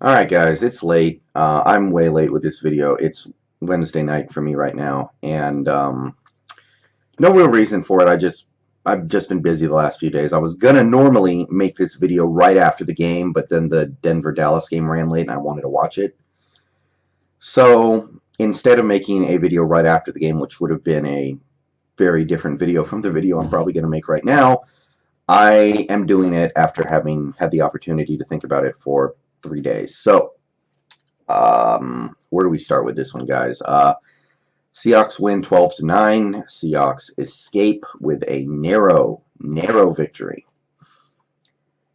Alright guys, it's late. I'm way late with this video. It's Wednesday night for me right now, and no real reason for it. I've just been busy the last few days. I was gonna normally make this video right after the game, but then the Denver-Dallas game ran late and I wanted to watch it. So instead of making a video right after the game, which would have been a very different video from the video I'm probably gonna make right now, I am doing it after having had the opportunity to think about it for 3 days. So where do we start with this one, guys? Seahawks win 12-9. Seahawks escape with a narrow victory.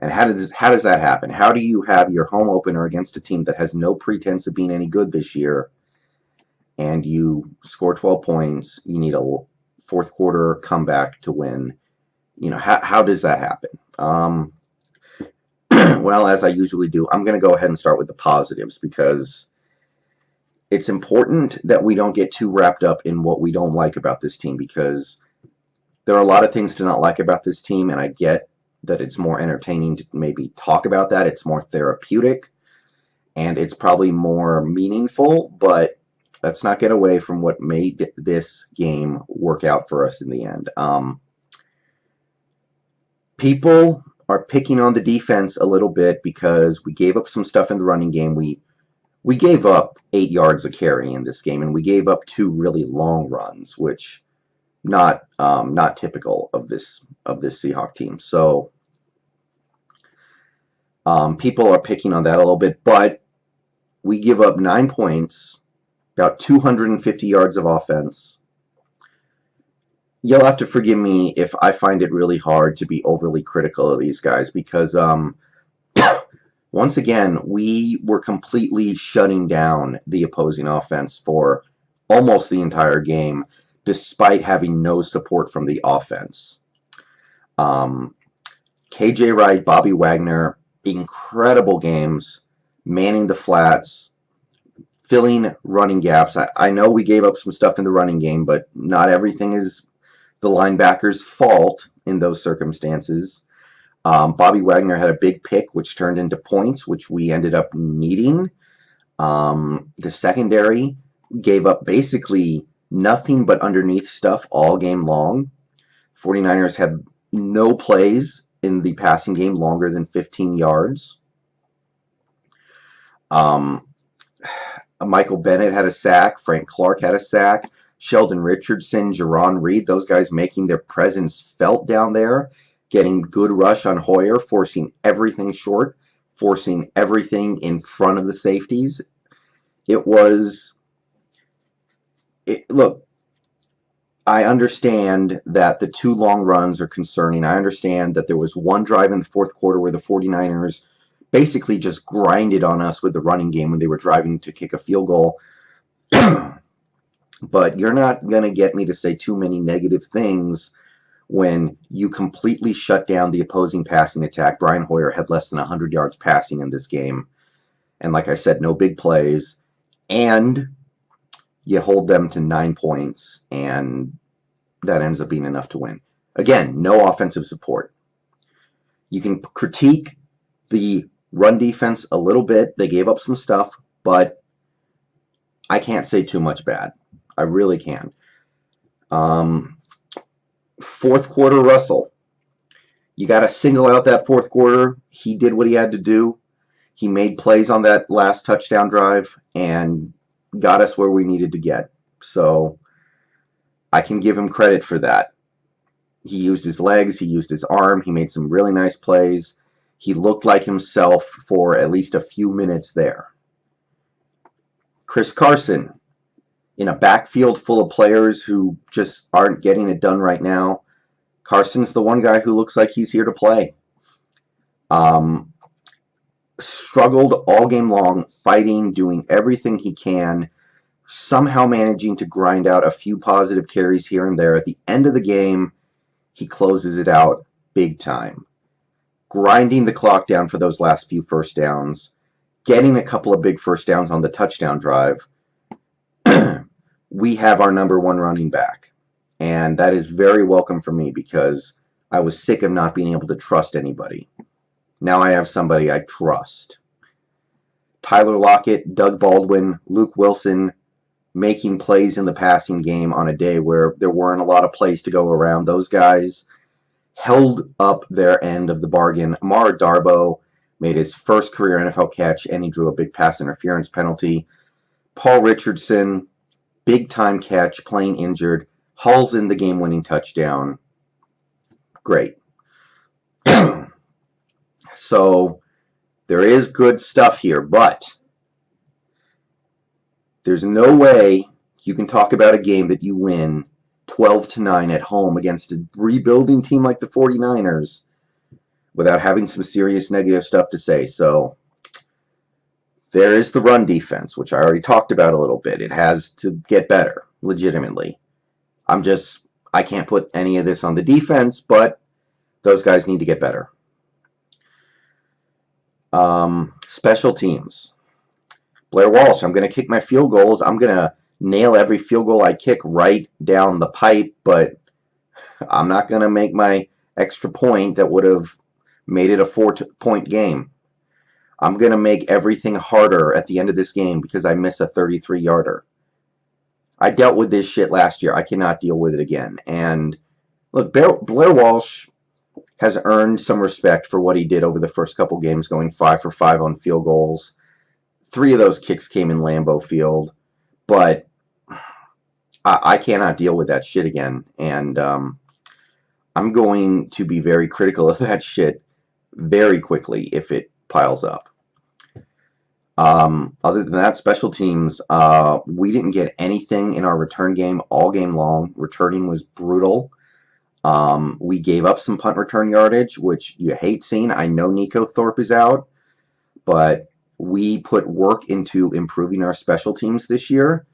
And how does that happen? How do you have your home opener against a team that has no pretense of being any good this year, and you score 12 points? You need a fourth quarter comeback to win. You know, how does that happen? Well, as I usually do, I'm going to go ahead and start with the positives, because it's important that we don't get too wrapped up in what we don't like about this team, because there are a lot of things to not like about this team, and I get that it's more entertaining to maybe talk about that. It's more therapeutic, and it's probably more meaningful, but let's not get away from what made this game work out for us in the end. People are picking on the defense a little bit because we gave up some stuff in the running game. We gave up 8 yards a carry in this game, and we gave up 2 really long runs, which not typical of this Seahawks team. So people are picking on that a little bit, but we give up 9 points, about 250 yards of offense. You'll have to forgive me if I find it really hard to be overly critical of these guys, because once again, we were completely shutting down the opposing offense for almost the entire game, despite having no support from the offense. KJ Wright, Bobby Wagner, incredible games, manning the flats, filling running gaps. I know we gave up some stuff in the running game, but not everything is the linebackers' fault in those circumstances. Bobby Wagner had a big pick, which turned into points, which we ended up needing. The secondary gave up basically nothing but underneath stuff all game long. 49ers had no plays in the passing game longer than 15 yards. Michael Bennett had a sack. Frank Clark had a sack. Sheldon Richardson, Jerron Reed, those guys making their presence felt down there, getting good rush on Hoyer, forcing everything short, forcing everything in front of the safeties. Look, I understand that the 2 long runs are concerning. I understand that there was one drive in the fourth quarter where the 49ers basically just grinded on us with the running game when they were driving to kick a field goal. But you're not going to get me to say too many negative things when you completely shut down the opposing passing attack. Brian Hoyer had less than 100 yards passing in this game. And like I said, no big plays. And you hold them to 9 points, and that ends up being enough to win. Again, no offensive support. You can critique the run defense a little bit. They gave up some stuff, but I can't say too much bad. I really can. Fourth quarter, Russell. You got to single out that fourth quarter. He did what he had to do. He made plays on that last touchdown drive and got us where we needed to get. So I can give him credit for that. He used his legs. He used his arm. He made some really nice plays. He looked like himself for at least a few minutes there. Chris Carson, in a backfield full of players who just aren't getting it done right now, Carson's the one guy who looks like he's here to play. Struggled all game long, fighting, doing everything he can, somehow managing to grind out a few positive carries here and there. At the end of the game, he closes it out big time, grinding the clock down for those last few first downs, getting a couple of big first downs on the touchdown drive. We have our number 1 running back, and that is very welcome for me, because I was sick of not being able to trust anybody. Now I have somebody I trust. Tyler Lockett, Doug Baldwin, Luke Wilson making plays in the passing game on a day where there weren't a lot of plays to go around. Those guys held up their end of the bargain. Amara Darboh made his first career NFL catch, and he drew a big pass interference penalty. Paul Richardson, big-time catch, playing injured, hauls in the game-winning touchdown. Great. So there is good stuff here, but there's no way you can talk about a game that you win 12-9 at home against a rebuilding team like the 49ers without having some serious negative stuff to say. So there is the run defense, which I already talked about a little bit. It has to get better, legitimately. I can't put any of this on the defense, but those guys need to get better. Special teams. Blair Walsh, I'm going to kick my field goals. I'm going to nail every field goal I kick right down the pipe, but I'm not going to make my extra point that would have made it a 4-point game. I'm going to make everything harder at the end of this game because I miss a 33-yarder. I dealt with this shit last year. I cannot deal with it again. And look, Blair Walsh has earned some respect for what he did over the first couple games, going 5 for 5 on field goals. 3 of those kicks came in Lambeau Field, but I cannot deal with that shit again. And I'm going to be very critical of that shit very quickly if it piles up. Other than that, special teams, we didn't get anything in our return game all game long. Returning was brutal. We gave up some punt return yardage, which you hate seeing. I know Nico Thorpe is out, but we put work into improving our special teams this year.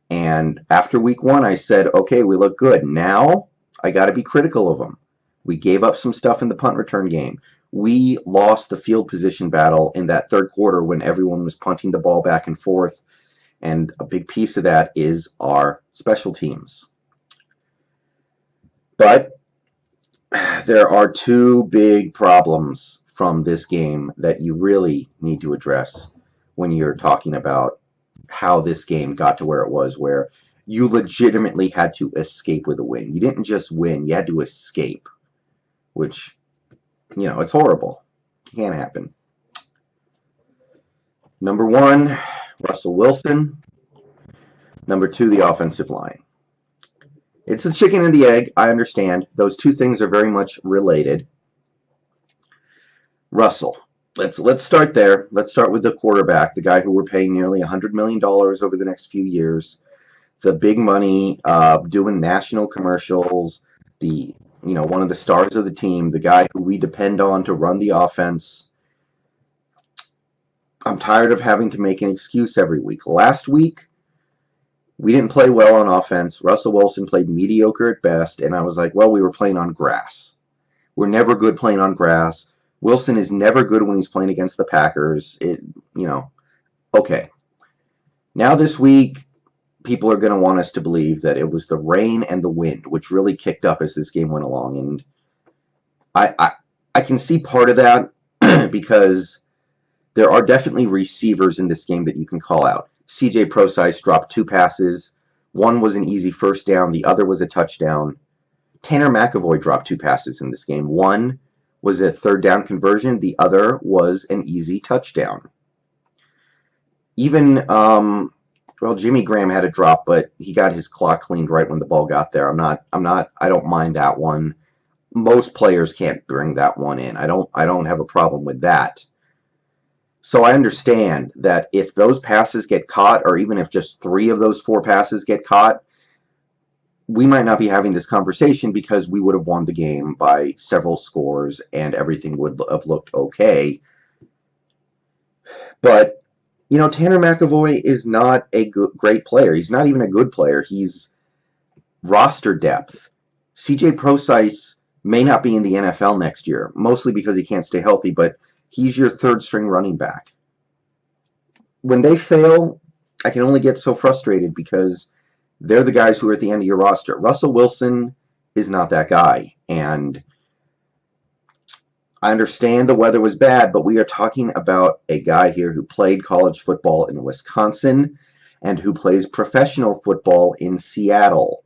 And after week 1, I said, okay, we look good. Now I got to be critical of them. We gave up some stuff in the punt return game. We lost the field position battle in that third quarter when everyone was punting the ball back and forth. And a big piece of that is our special teams. But there are 2 big problems from this game that you really need to address when you're talking about how this game got to where it was, where you legitimately had to escape with a win. You didn't just win, you had to escape, which, it's horrible. Can't happen. Number 1, Russell Wilson. Number 2, the offensive line. It's the chicken and the egg, I understand. Those 2 things are very much related. Russell. Let's start there. Let's start with the quarterback, the guy who we're paying nearly $100 million over the next few years. The big money, doing national commercials, one of the stars of the team, the guy who we depend on to run the offense. I'm tired of having to make an excuse every week. Last week, we didn't play well on offense. Russell Wilson played mediocre at best, and I was like, well, we were playing on grass. We're never good playing on grass. Wilson is never good when he's playing against the Packers. Okay. Now this week, people are going to want us to believe that it was the rain and the wind, which really kicked up as this game went along. And I can see part of that because there are definitely receivers in this game that you can call out. CJ Prosise dropped 2 passes. One was an easy first down. The other was a touchdown. Tanner McAvoy dropped 2 passes in this game. One was a third down conversion. The other was an easy touchdown. Even, Jimmy Graham had a drop, but he got his clock cleaned right when the ball got there. I don't mind that one. Most players can't bring that one in. I don't have a problem with that. So I understand that if those passes get caught, or even if just 3 of those 4 passes get caught, we might not be having this conversation because we would have won the game by several scores and everything would have looked okay. But, Tanner McAvoy is not a great player. He's not even a good player. He's roster depth. CJ Prosise may not be in the NFL next year, mostly because he can't stay healthy, but he's your 3rd-string running back. When they fail, I can only get so frustrated because they're the guys who are at the end of your roster. Russell Wilson is not that guy. And I understand the weather was bad, but we are talking about a guy here who played college football in Wisconsin and who plays professional football in Seattle.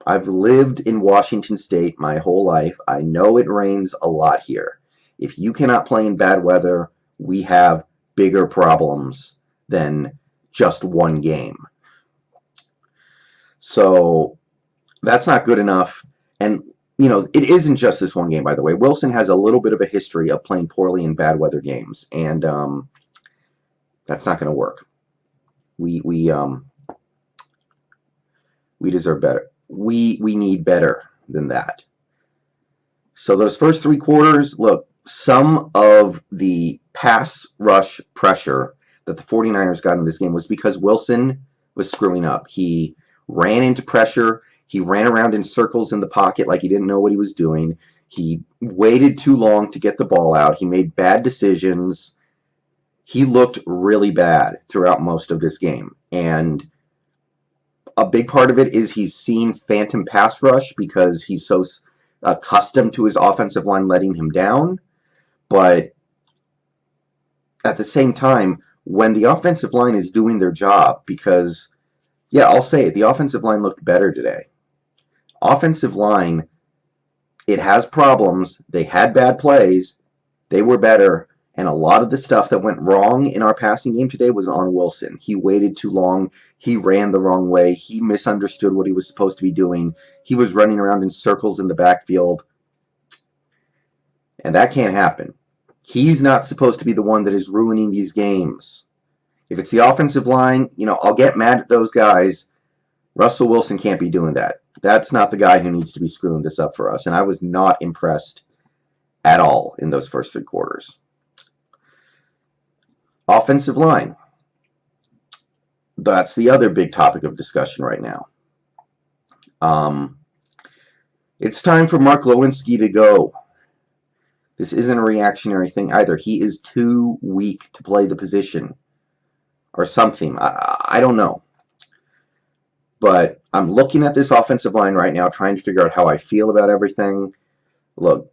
I've lived in Washington State my whole life. I know it rains a lot here. If you cannot play in bad weather, we have bigger problems than just one game. So that's not good enough. And, it isn't just this one game, by the way. Wilson has a little bit of a history of playing poorly in bad weather games, and that's not going to work. We deserve better. We need better than that. So those first three quarters, look, some of the pass rush pressure that the 49ers got in this game was because Wilson was screwing up. He ran into pressure. He ran around in circles in the pocket like he didn't know what he was doing. He waited too long to get the ball out. He made bad decisions. He looked really bad throughout most of this game. And a big part of it is he's seen phantom pass rush because he's so accustomed to his offensive line letting him down. But at the same time, when the offensive line is doing their job, because, yeah, I'll say it, the offensive line looked better today. Offensive line, it has problems. They had bad plays. They were better. And a lot of the stuff that went wrong in our passing game today was on Wilson. He waited too long. He ran the wrong way. He misunderstood what he was supposed to be doing. He was running around in circles in the backfield. And that can't happen. He's not supposed to be the one that is ruining these games. If it's the offensive line, I'll get mad at those guys. Russell Wilson can't be doing that. That's not the guy who needs to be screwing this up for us. And I was not impressed at all in those first three quarters. Offensive line. That's the other big topic of discussion right now. It's time for Mark Lewinsky to go. This isn't a reactionary thing either. He is too weak to play the position or something. I don't know. But I'm looking at this offensive line right now, trying to figure out how I feel about everything. Look,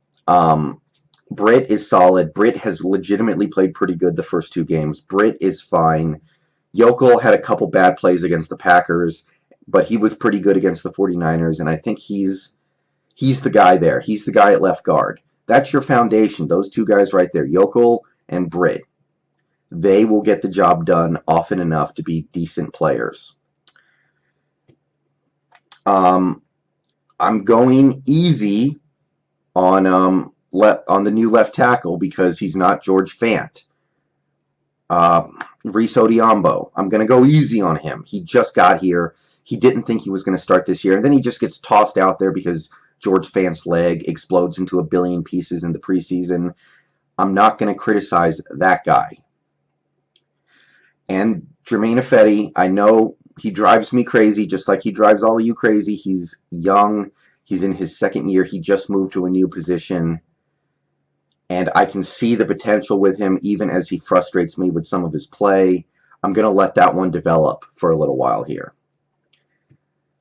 Britt is solid. Britt has legitimately played pretty good the first two games. Britt is fine. Yokel had a couple bad plays against the Packers, but he was pretty good against the 49ers, and I think he's the guy there. He's the guy at left guard. That's your foundation, those two guys right there, Yokel and Britt. They will get the job done often enough to be decent players. I'm going easy on the new left tackle because he's not George Fant. Reese Odiombo. I'm going to go easy on him. He just got here. He didn't think he was going to start this year, and then he just gets tossed out there because George Fant's leg explodes into a billion pieces in the preseason. I'm not going to criticize that guy. And Jermaine Ifedi, I know he drives me crazy, just like he drives all of you crazy. He's young. He's in his second year. He just moved to a new position. And I can see the potential with him, even as he frustrates me with some of his play. I'm going to let that one develop for a little while here.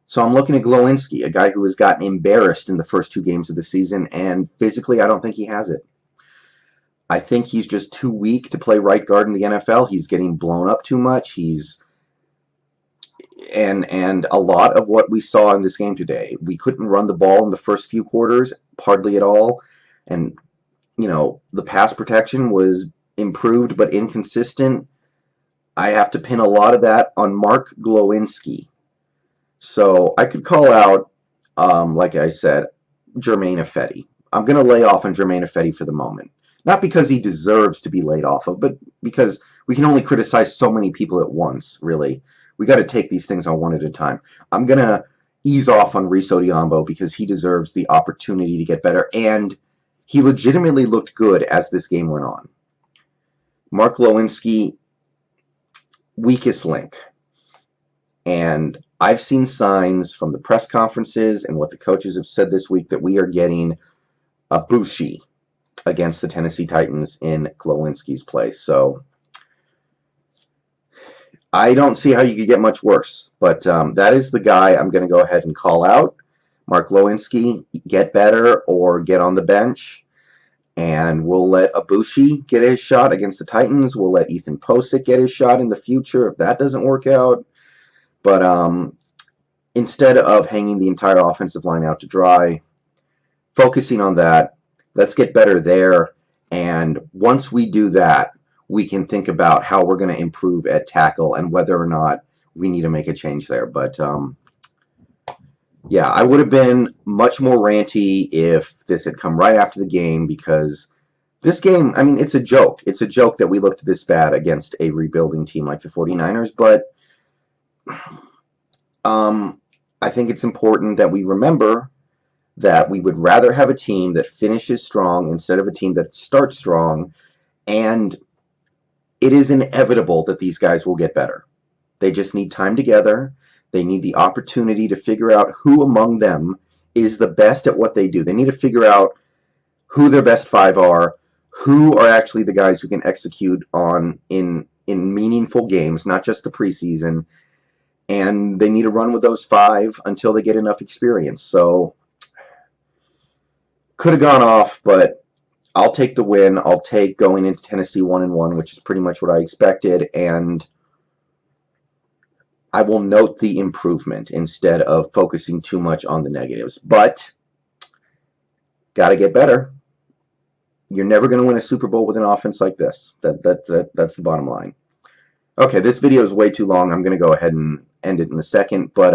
So I'm looking at Glowinski, a guy who has gotten embarrassed in the first two games of the season, and physically I don't think he has it. I think he's just too weak to play right guard in the NFL. He's getting blown up too much. And a lot of what we saw in this game today, we couldn't run the ball in the first few quarters, hardly at all. And, the pass protection was improved but inconsistent. I have to pin a lot of that on Mark Glowinski. So I could call out, like I said, Jermaine Ifedi. I'm going to lay off on Jermaine Ifedi for the moment. Not because he deserves to be laid off of, but because we can only criticize so many people at once, really. We got to take these things on one at a time. I'm going to ease off on Reese Odiombo because he deserves the opportunity to get better, and he legitimately looked good as this game went on. Mark Lewinsky, weakest link. And I've seen signs from the press conferences and what the coaches have said this week that we are getting a Bushi against the Tennessee Titans in Glowinski's place. So I don't see how you could get much worse. But that is the guy I'm going to go ahead and call out. Mark Glowinski, get better or get on the bench. And we'll let Ibushi get his shot against the Titans. We'll let Ethan Posick get his shot in the future if that doesn't work out. But instead of hanging the entire offensive line out to dry, focusing on that, let's get better there. And once we do that, we can think about how we're going to improve at tackle and whether or not we need to make a change there. But yeah, I would have been much more ranty if this had come right after the game, because this game, I mean, it's a joke. It's a joke that we looked this bad against a rebuilding team like the 49ers, but I think it's important that we remember that we would rather have a team that finishes strong instead of a team that starts strong, and it is inevitable that these guys will get better. They just need time together. They need the opportunity to figure out who among them is the best at what they do. They need to figure out who their best five are, who are actually the guys who can execute on in meaningful games, not just the preseason, and they need to run with those five until they get enough experience. So could have gone off, but I'll take the win. I'll take going into Tennessee 1-1, which is pretty much what I expected, and I will note the improvement instead of focusing too much on the negatives. But got to get better. You're never going to win a Super Bowl with an offense like this. That's the bottom line. Okay, this video is way too long. I'm going to go ahead and end it in a second. But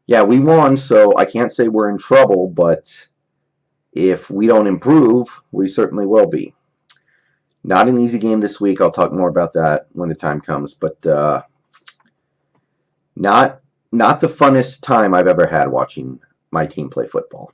yeah, we won, so I can't say we're in trouble, but if we don't improve, we certainly will be. Not an easy game this week. I'll talk more about that when the time comes, but not the funnest time I've ever had watching my team play football.